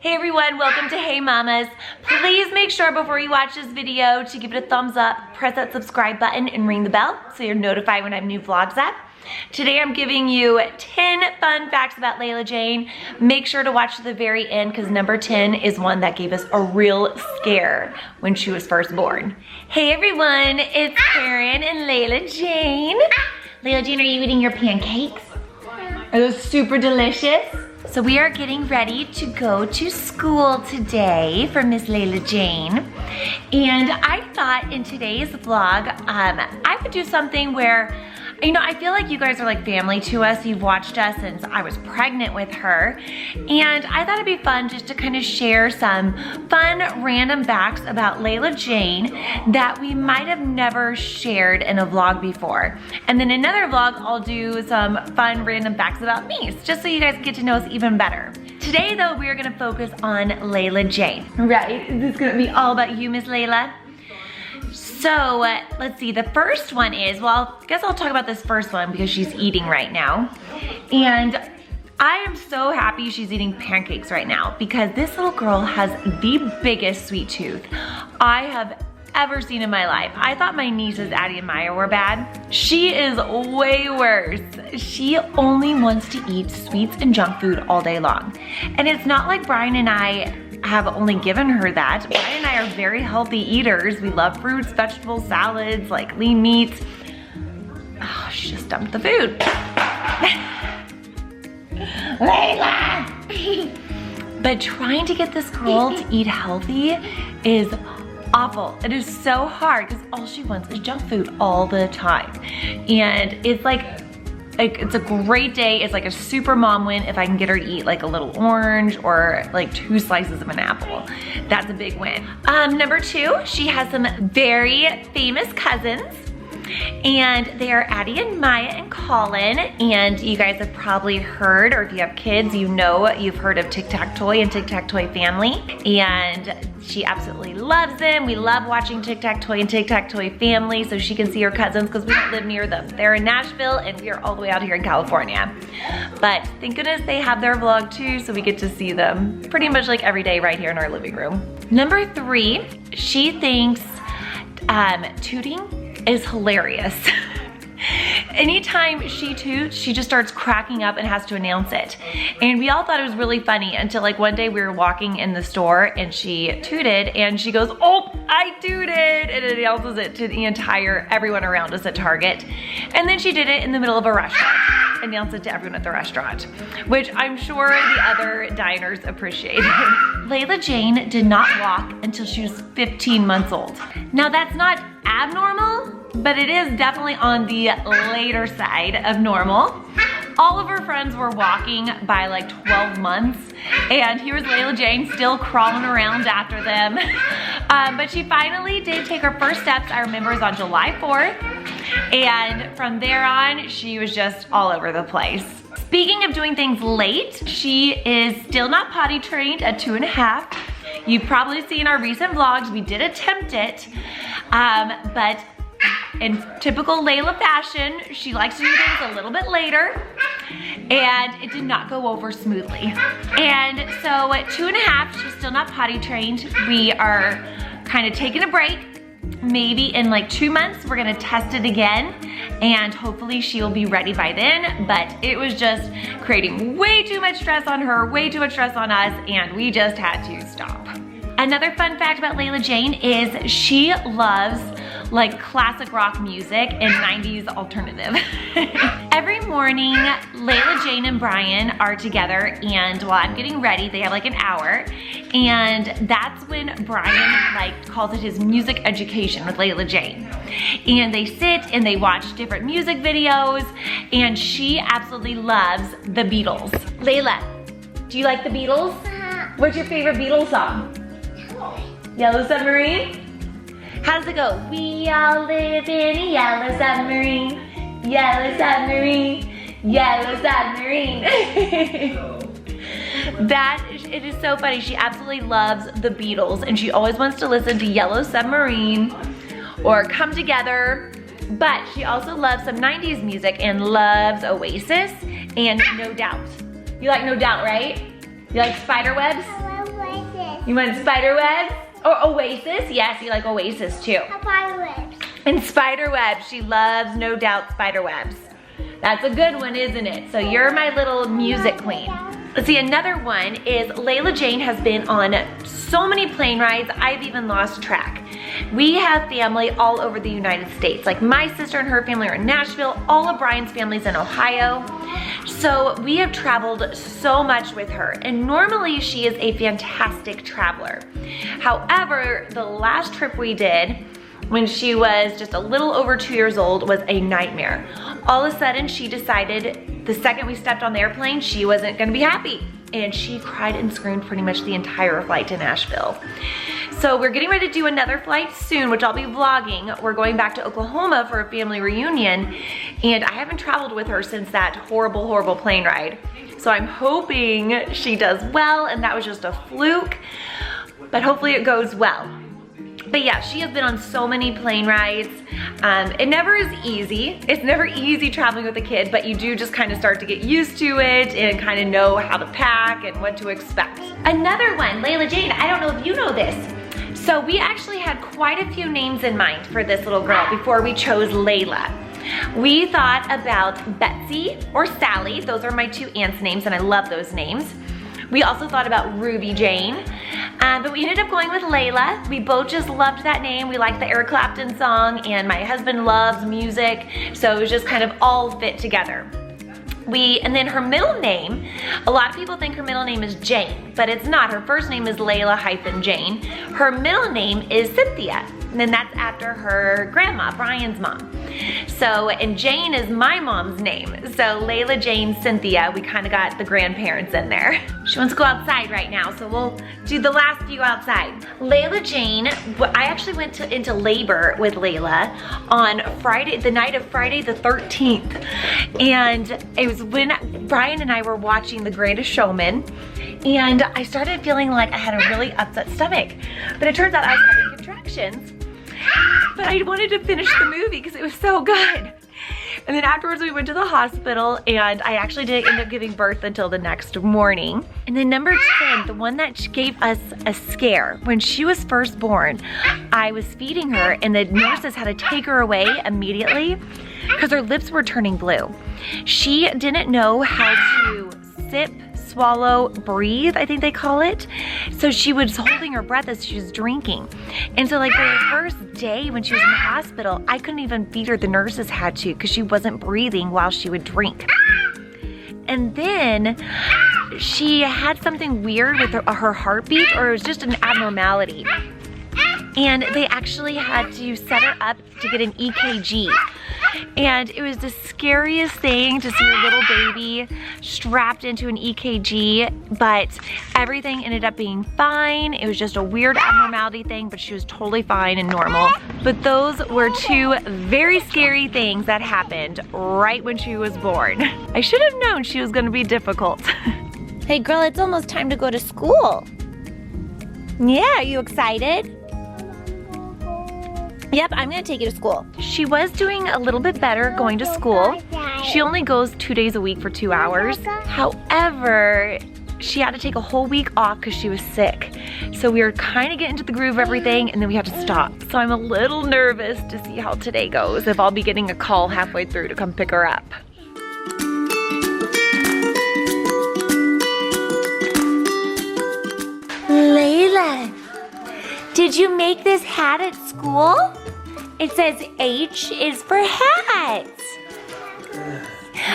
Hey everyone, welcome to Hey Mamas. Please make sure before you watch this video to give it a thumbs up, press that subscribe button and ring the bell so you're notified when I have new vlogs up. Today I'm giving you 10 fun facts about Layla-Jane. Make sure to watch to the very end because number 10 is one that gave us a real scare when she was first born. Hey everyone, it's Karen and Layla-Jane. Layla-Jane, are you eating your pancakes? Are those super delicious? So we are getting ready to go to school today for Miss Layla-Jane. And I thought in today's vlog, I would do something where, you know, I feel like you guys are like family to us. You've watched us since I was pregnant with her. And I thought it'd be fun just to kind of share some fun random facts about Layla-Jane that we might have never shared in a vlog before. And then another vlog, I'll do some fun random facts about me, just so you guys get to know us even better. Today though, we are gonna focus on Layla-Jane. Right, is this gonna be all about you, Miss Layla? So let's see, the first one is, well, I guess I'll talk about this first one because she's eating right now. And I am so happy she's eating pancakes right now because this little girl has the biggest sweet tooth I have ever seen in my life. I thought my nieces Addie and Maya were bad. She is way worse. She only wants to eat sweets and junk food all day long. And it's not like Brian and I have only given her that. Brian and I are very healthy eaters. We love fruits, vegetables, salads, like lean meats. Oh, she just dumped the food. Layla! But trying to get this girl to eat healthy is awful. It is so hard because all she wants is junk food all the time. And it's like, it's a great day. It's like a super mom win if I can get her to eat like a little orange or like 2 slices of an apple. That's a big win. Number 2, she has some very famous cousins. And they are Addie and Maya and Colin. And you guys have probably heard, or if you have kids, you know you've heard of Tic-Tac-Toy and Tic-Tac-Toy Family. And she absolutely loves them. We love watching Tic-Tac-Toy and Tic-Tac-Toy Family so she can see her cousins because we don't live near them. They're in Nashville and we are all the way out here in California. But thank goodness they have their vlog too, so we get to see them pretty much like every day right here in our living room. Number 3, she thinks tooting is hilarious. Anytime she toots, she just starts cracking up and has to announce it. And we all thought it was really funny until like one day we were walking in the store and she tooted and she goes, "Oh, I tooted," and it announces it to the everyone around us at Target. And then she did it in the middle of a restaurant, announced it to everyone at the restaurant, which I'm sure the other diners appreciated. Layla-Jane did not walk until she was 15 months old. Now that's not abnormal, but it is definitely on the later side of normal. All of her friends were walking by like 12 months, and here was Layla-Jane still crawling around after them. But she finally did take her first steps, I remember it was on July 4th, and from there on, she was just all over the place. Speaking of doing things late, she is still not potty trained at 2.5. You've probably seen our recent vlogs, we did attempt it, but in typical Layla fashion, she likes to do things a little bit later, and it did not go over smoothly. And so at 2.5, she's still not potty trained. We are kind of taking a break. Maybe in like 2 months, we're gonna test it again, and hopefully she'll be ready by then, but it was just creating way too much stress on her, way too much stress on us, and we just had to stop. Another fun fact about Layla-Jane is she loves like classic rock music and 90s alternative. Every morning, Layla-Jane and Brian are together, and while I'm getting ready, they have like an hour, and that's when Brian like calls it his music education with Layla-Jane. And they sit and they watch different music videos, and she absolutely loves the Beatles. Layla, do you like the Beatles? What's your favorite Beatles song? Yellow Submarine? How does it go? We all live in a yellow submarine, yellow submarine, yellow submarine. It is so funny. She absolutely loves the Beatles, and she always wants to listen to Yellow Submarine or Come Together, but she also loves some 90s music and loves Oasis and No Doubt. You like No Doubt, right? You like Spiderwebs? Oasis. You want spider webs? Or Oasis? Yes, you like Oasis too. Spider webs. And spider webs. She loves, no doubt, spider webs. That's a good one, isn't it? So you're my little music queen. Let's see, another one is Layla-Jane has been on so many plane rides, I've even lost track. We have family all over the United States. Like my sister and her family are in Nashville, all of Brian's family's in Ohio. So we have traveled so much with her, and normally she is a fantastic traveler. However, the last trip we did, when she was just a little over 2 years old, was a nightmare. All of a sudden, she decided the second we stepped on the airplane, she wasn't gonna be happy. And she cried and screamed pretty much the entire flight to Nashville. So we're getting ready to do another flight soon, which I'll be vlogging. We're going back to Oklahoma for a family reunion, and I haven't traveled with her since that horrible, horrible plane ride. So I'm hoping she does well, and that was just a fluke, but hopefully it goes well. But yeah, she has been on so many plane rides. It never is easy. It's never easy traveling with a kid, but you do just kind of start to get used to it and kind of know how to pack and what to expect. Another one, Layla-Jane, I don't know if you know this. So we actually had quite a few names in mind for this little girl before we chose Layla. We thought about Betsy or Sally. Those are my two aunts' names, and I love those names. We also thought about Ruby Jane, but we ended up going with Layla. We both just loved that name. We liked the Eric Clapton song, and my husband loves music, so it was just kind of all fit together. And then her middle name, a lot of people think her middle name is Jane, but it's not. Her first name is Layla-Jane. Her middle name is Cynthia, and then that's after her grandma, Brian's mom. So, and Jane is my mom's name. So Layla-Jane, Cynthia, we kind of got the grandparents in there. She wants to go outside right now, so we'll do the last few outside. Layla-Jane, I actually went into labor with Layla on Friday, the night of Friday the 13th. And it was when Brian and I were watching The Greatest Showman, and I started feeling like I had a really upset stomach. But it turns out I was having contractions. But I wanted to finish the movie because it was so good. And then afterwards we went to the hospital, and I actually didn't end up giving birth until the next morning. And then number 10, the one that gave us a scare, when she was first born, I was feeding her and the nurses had to take her away immediately because her lips were turning blue. She didn't know how to sip, swallow, breathe, I think they call it. So she was holding her breath as she was drinking. And so like the first day when she was in the hospital, I couldn't even feed her. The nurses had to because she wasn't breathing while she would drink. And then she had something weird with her heartbeat, or it was just an abnormality. And they actually had to set her up to get an EKG. And it was the scariest thing to see your little baby strapped into an EKG, but everything ended up being fine. It was just a weird abnormality thing, but she was totally fine and normal. But those were two very scary things that happened right when she was born. I should have known she was gonna be difficult. Hey girl, it's almost time to go to school. Yeah, are you excited? Yep, I'm gonna take you to school. She was doing a little bit better going to school. She only goes 2 days a week for 2 hours. However, she had to take a whole week off because she was sick. So we were kind of getting into the groove of everything, and then we had to stop. So I'm a little nervous to see how today goes, if I'll be getting a call halfway through to come pick her up. Layla, did you make this hat at school? It says H is for hats.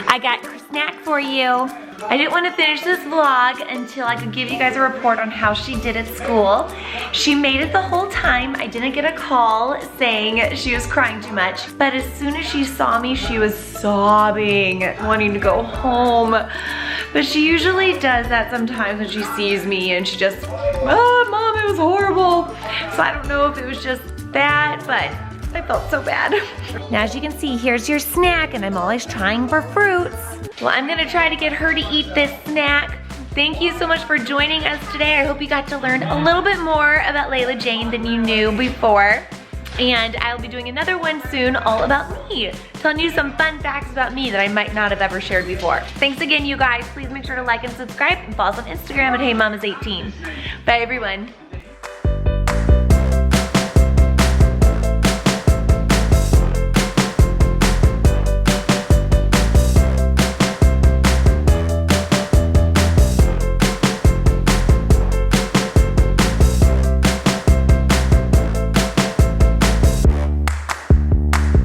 I got a snack for you. I didn't want to finish this vlog until I could give you guys a report on how she did at school. She made it the whole time. I didn't get a call saying she was crying too much, but as soon as she saw me, she was sobbing, wanting to go home. But she usually does that sometimes when she sees me, and she just, oh, Mom, it was horrible. So I don't know if it was just that, but I felt so bad. Now, as you can see, here's your snack, and I'm always trying for fruits. Well, I'm gonna try to get her to eat this snack. Thank you so much for joining us today. I hope you got to learn a little bit more about Layla-Jane than you knew before. And I'll be doing another one soon all about me, telling you some fun facts about me that I might not have ever shared before. Thanks again, you guys. Please make sure to like and subscribe and follow us on Instagram at HeyMamas18. Bye, everyone.